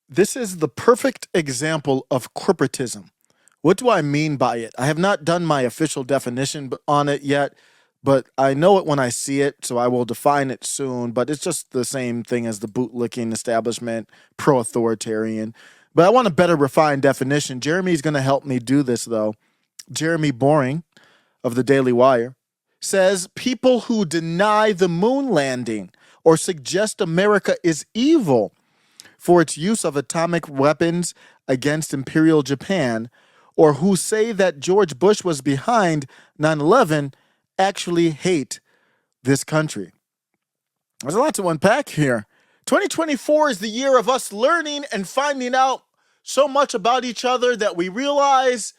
This is the perfect example of corporatism. What do I mean by it? I have not done my official definition on it yet, but I know it when I see it, so I will define it soon. But it's just the same thing as the bootlicking establishment, pro authoritarian. But I want a better refined definition. Jeremy's going to help me do this, though. Jeremy Boring of the Daily Wire says people who deny the moon landing or suggest America is evil for its use of atomic weapons against Imperial Japan, or who say that George Bush was behind 9/11, actually hate this country. There's a lot to unpack here. 2024 is the year of us learning and finding out so much about each other that we realize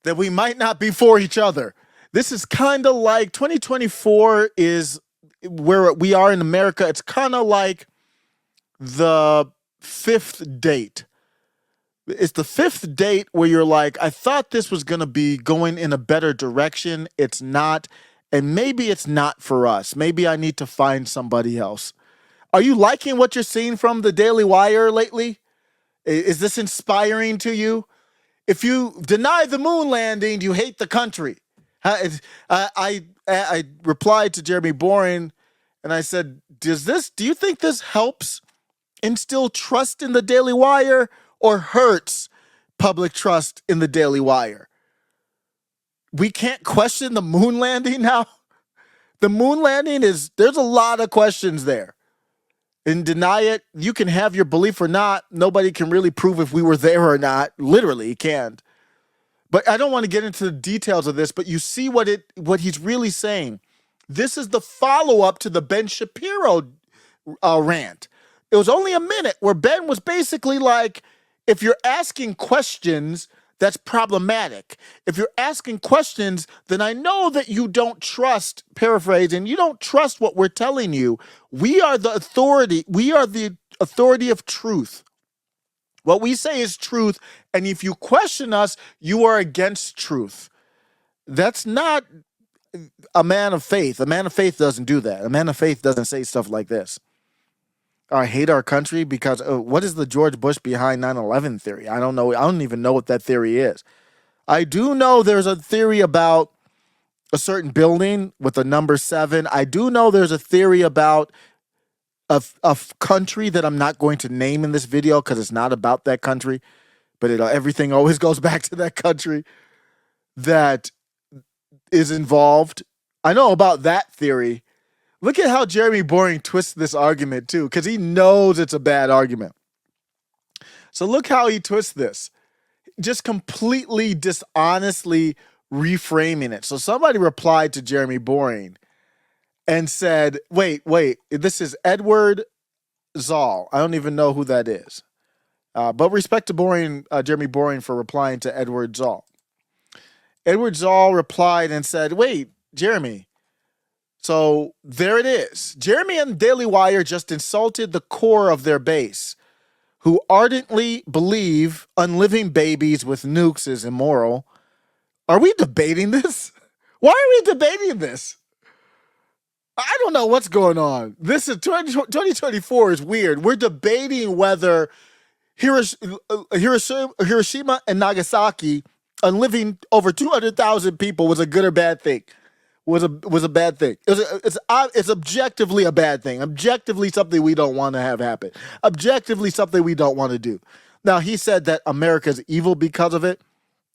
that we might not be for each other. This is kind of like 2024 is where we are in America. It's kind of like the fifth date. It's the fifth date where you're like, I thought this was going to be going in a better direction. It's not. And maybe it's not for us. Maybe I need to find somebody else. Are you liking what you're seeing from the Daily Wire lately? Is this inspiring to you? If you deny the moon landing, you hate the country. I replied to Jeremy Boring and I said, do you think this helps instill trust in the Daily Wire or hurts public trust in the Daily Wire? We can't question the moon landing now. The moon landing there's a lot of questions there. And deny it, you can have your belief or not. Nobody can really prove if we were there or not. Literally, you can't. But I don't want to get into the details of this, but you see what he's really saying. This is the follow-up to the Ben Shapiro rant. It was only a minute where Ben was basically like, if you're asking questions, that's problematic. If you're asking questions, then I know that you don't trust, paraphrasing, you don't trust what we're telling you. We are the authority. We are the authority of truth. What we say is truth, and if you question us, you are against truth. That's not a man of faith. A man of faith doesn't do that. A man of faith doesn't say stuff like this. I hate our country because what is the George Bush behind 9/11 theory? I don't know. I don't even know what that theory is. I do know there's a theory about a certain building with the number 7. I do know there's a theory about a country that I'm not going to name in this video because it's not about that country, but everything always goes back to that country that is involved. I know about that theory. Look at how Jeremy Boring twists this argument too, because he knows it's a bad argument. So look how he twists this. Just completely dishonestly reframing it. So somebody replied to Jeremy Boring and said, wait, this is Edward Zoll. I don't even know who that is. But respect to Jeremy Boring for replying to Edward Zoll. Edward Zoll replied and said, wait, Jeremy. So there it is. Jeremy and Daily Wire just insulted the core of their base, who ardently believe unliving babies with nukes is immoral. Are we debating this? Why are we debating this? I don't know what's going on. This is 2024 is weird. We're debating whether Hiroshima and Nagasaki, unliving over 200,000 people, was a good or bad thing. Was a bad thing. It's objectively a bad thing. Objectively something we don't want to have happen. Objectively something we don't want to do. Now, he said that America's evil because of it.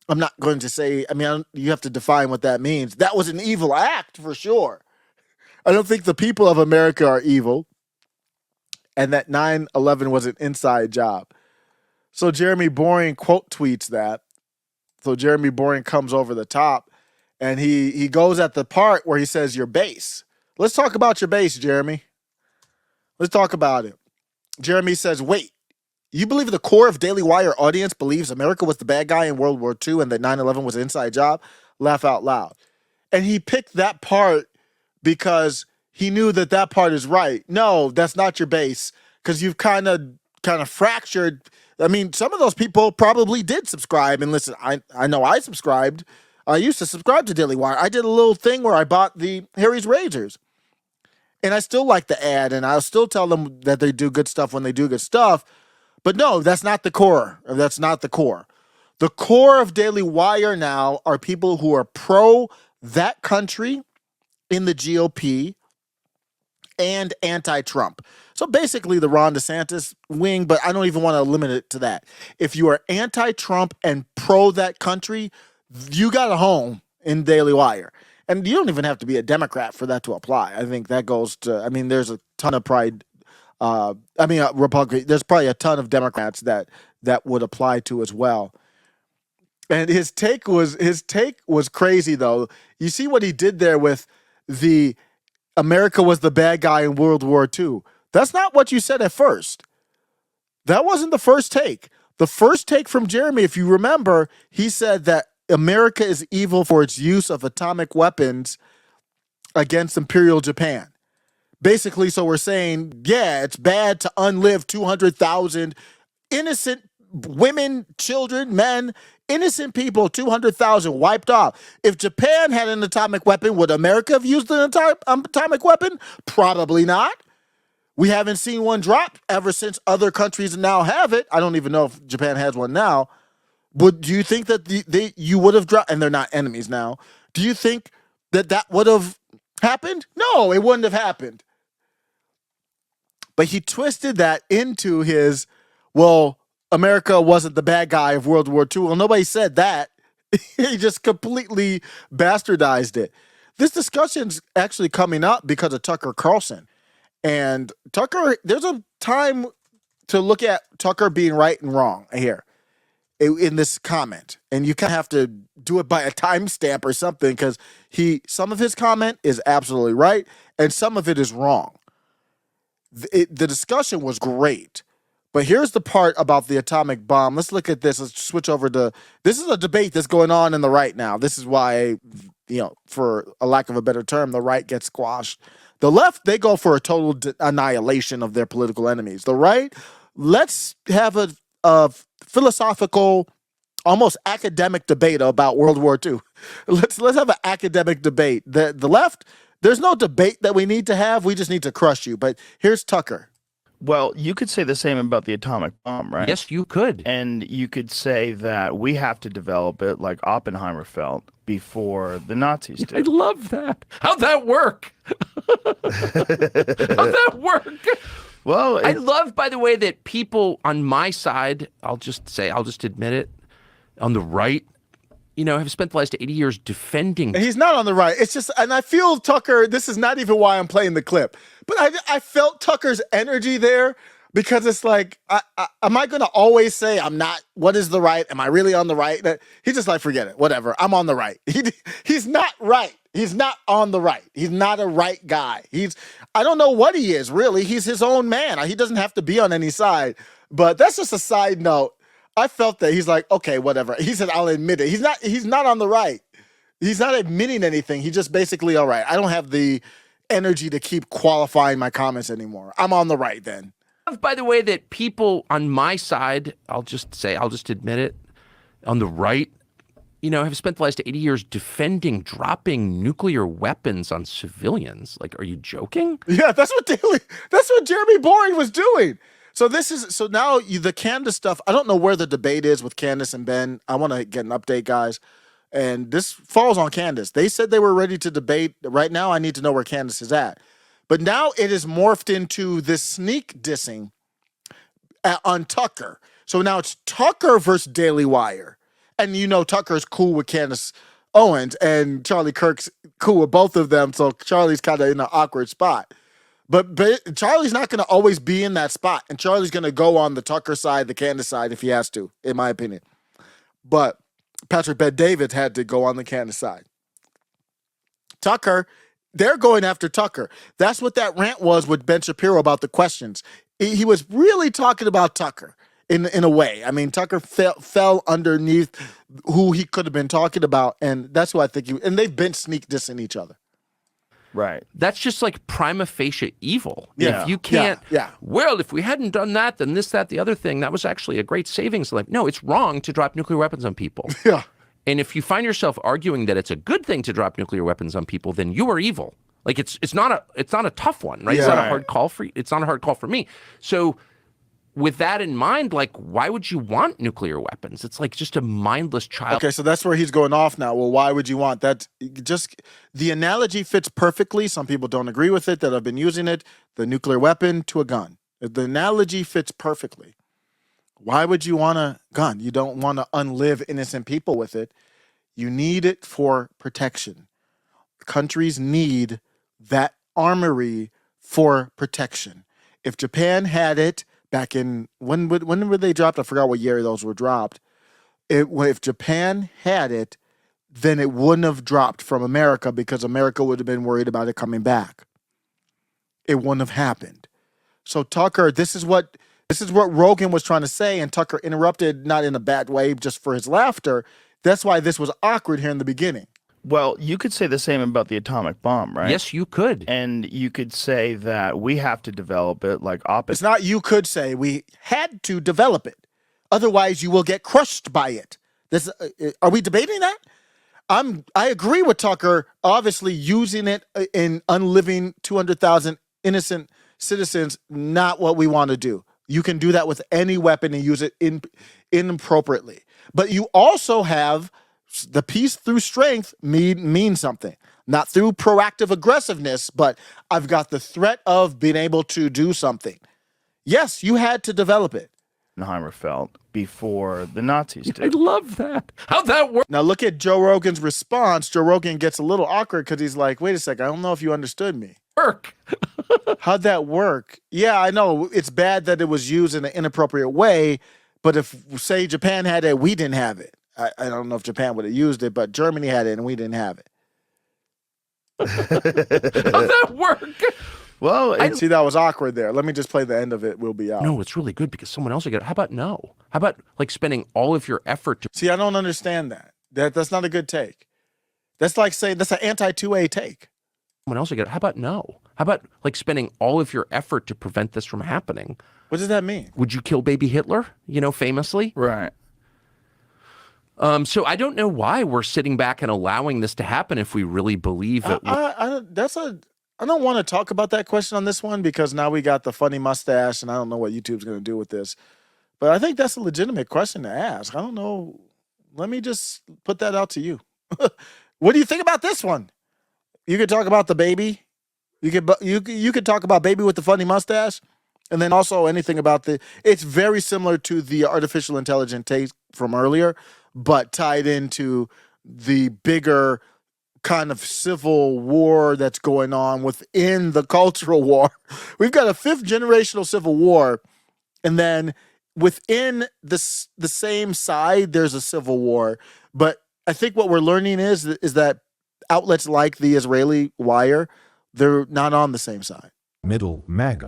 I'm not going to say, you have to define what that means. That was an evil act for sure. I don't think the people of America are evil, and that 9/11 was an inside job. So Jeremy Boring quote tweets that. So Jeremy Boring comes over the top, and he goes at the part where he says your base. Let's talk about your base, Jeremy. Let's talk about it. Jeremy says, wait, you believe the core of Daily Wire audience believes America was the bad guy in World War II and that 9/11 was an inside job? Laugh out loud. And he picked that part because he knew that part is right. No, that's not your base, because you've kind of fractured. Some of those people probably did subscribe and listen. I know I subscribed. I used to subscribe to Daily Wire. I did a little thing where I bought the Harry's Razors. And I still like the ad, and I'll still tell them that they do good stuff when they do good stuff. But no, that's not the core. That's not the core. The core of Daily Wire now are people who are pro that country in the GOP and anti-Trump. So basically the Ron DeSantis wing, but I don't even want to limit it to that. If you are anti-Trump and pro that country, you got a home in Daily Wire. And you don't even have to be a Democrat for that to apply. I think that goes to, I mean, there's a ton of pride. Republican, there's probably a ton of Democrats that would apply to as well. And his take was crazy though. You see what he did there with the America was the bad guy in World War II. That's not what you said at first. That wasn't the first take. The first take from Jeremy, if you remember, he said that America is evil for its use of atomic weapons against Imperial Japan. Basically, so we're saying, yeah, it's bad to unlive 200,000 innocent women, children, men, innocent people, 200,000 wiped off. If Japan had an atomic weapon, would America have used an atomic weapon? Probably not. We haven't seen one drop ever since other countries now have it. I don't even know if Japan has one now. But do you think that you would have dropped, and they're not enemies now, do you think that would have happened? No, it wouldn't have happened. But he twisted that into his, well, America wasn't the bad guy of World War II. Well, nobody said that. He just completely bastardized it. This discussion's actually coming up because of Tucker Carlson. And Tucker, there's a time to look at Tucker being right and wrong here in this comment. And you kind of have to do it by a timestamp or something because some of his comment is absolutely right and some of it is wrong. The discussion was great, but here's the part about the atomic bomb. Let's look at this. Let's switch over to, this is a debate that's going on in the right now. This is why, for a lack of a better term, the right gets squashed. The left, they go for a total annihilation of their political enemies. The right, let's have a philosophical, almost academic debate about World War II. Let's have an academic debate. The left, there's no debate that we need to have. We just need to crush you. But here's Tucker. Well, you could say the same about the atomic bomb, right? Yes, you could. And you could say that we have to develop it like Oppenheimer felt before the Nazis did. I love that. How'd that work? How'd that work? Well, I love, by the way, that people on my side, I'll just admit it, on the right, have spent the last 80 years defending. And he's not on the right. It's just, and I feel Tucker, this is not even why I'm playing the clip, but I felt Tucker's energy there because it's like, am I going to always say I'm not, what is the right? Am I really on the right? He's just like, forget it, whatever. I'm on the right. He's not right. He's not on the right. He's not a right guy. I don't know what he is, really. He's his own man. He doesn't have to be on any side, but that's just a side note. I felt that he's like, okay, whatever. He said, I'll admit it. He's not on the right. He's not admitting anything. He just basically, all right, I don't have the energy to keep qualifying my comments anymore. I'm on the right then. By the way, that people on my side, I'll just admit it, on the right, have spent the last 80 years defending dropping nuclear weapons on civilians. Like, are you joking? Yeah, that's what Jeremy Boring was doing. So now the Candace stuff, I don't know where the debate is with Candace and Ben. I want to get an update, guys. And this falls on Candace. They said they were ready to debate. Right now, I need to know where Candace is at. But now it is morphed into this sneak dissing on Tucker. So now it's Tucker versus Daily Wire. And Tucker's cool with Candace Owens and Charlie Kirk's cool with both of them. So Charlie's kind of in an awkward spot. But Charlie's not going to always be in that spot. And Charlie's going to go on the Tucker side, the Candace side, if he has to, in my opinion. But Patrick Bet-David had to go on the Candace side. Tucker, they're going after Tucker. That's what that rant was with Ben Shapiro about the questions. He was really talking about Tucker in a way. I mean, Tucker fell underneath who he could have been talking about. And that's who I think and they've been sneak dissing each other. Right. That's just like prima facie evil. Yeah. If you can't, yeah. Well, if we hadn't done that, then this, that, the other thing, that was actually a great savings. Like, no, it's wrong to drop nuclear weapons on people. Yeah. And if you find yourself arguing that it's a good thing to drop nuclear weapons on people, then you are evil. Like it's not a tough one, right? Yeah. It's not a hard call for you. It's not a hard call for me. So with that in mind, like, why would you want nuclear weapons? It's like just a mindless child. Okay, so that's where he's going off now. Well, why would you want that? Just the analogy fits perfectly. Some people don't agree with it that have been using it. The nuclear weapon to a gun. The analogy fits perfectly. Why would you want a gun? You don't want to unlive innocent people with it. You need it for protection. Countries need that armory for protection. If Japan had it back in, when were they dropped? I forgot what year those were dropped. If Japan had it, then it wouldn't have dropped from America because America would have been worried about it coming back. It wouldn't have happened. So Tucker, this is what Rogan was trying to say, and Tucker interrupted, not in a bad way, just for his laughter. That's why this was awkward here in the beginning. Well, you could say the same about the atomic bomb, right? Yes, you could. And you could say that we have to develop it like It's not you could say, we had to develop it. Otherwise, you will get crushed by it. This are we debating that? I agree with Tucker, obviously using it in unliving 200,000 innocent citizens, not what we want to do. You can do that with any weapon and use it inappropriately. But you also have the peace through strength mean something. Not through proactive aggressiveness, but I've got the threat of being able to do something. Yes, you had to develop it. Oppenheimer felt before the Nazis did. I love that. How'd that work? Now look at Joe Rogan's response. Joe Rogan gets a little awkward because he's like, wait a second, I don't know if you understood me. How'd that work? Yeah, I know it's bad that it was used in an inappropriate way, but if, say, Japan had it, we didn't have it. I don't know if Japan would have used it, but Germany had it and we didn't have it. How'd that work? Well, See, that was awkward there. Let me just play the end of it. We'll be out. No, it's really good because someone else will get it. How about no? How about like spending all of your effort to See, I don't understand that. That's not a good take. That's like saying that's an anti-2A take. someone else will get it. How about no? How about like spending all of your effort to prevent this from happening? What does that mean? Would you kill baby Hitler? You know, famously. right. So I don't know why we're sitting back and allowing this to happen if we really believe that. I don't want to talk about that question on this one because now we got the funny mustache and I don't know what YouTube's going to do with this. But I think that's a legitimate question to ask. I don't know. Let me just put that out to you. What do you think about this one? You could talk about the baby. You could talk about baby with the funny mustache, and then also anything about the. It's very similar to the artificial intelligence take from earlier, but tied into the bigger kind of civil war that's going on within the cultural war. We've got a fifth generational civil war, and then within the same side, there's a civil war. But I think what we're learning is that outlets like the Israeli Wire, they're not on the same side. Middle MAGA.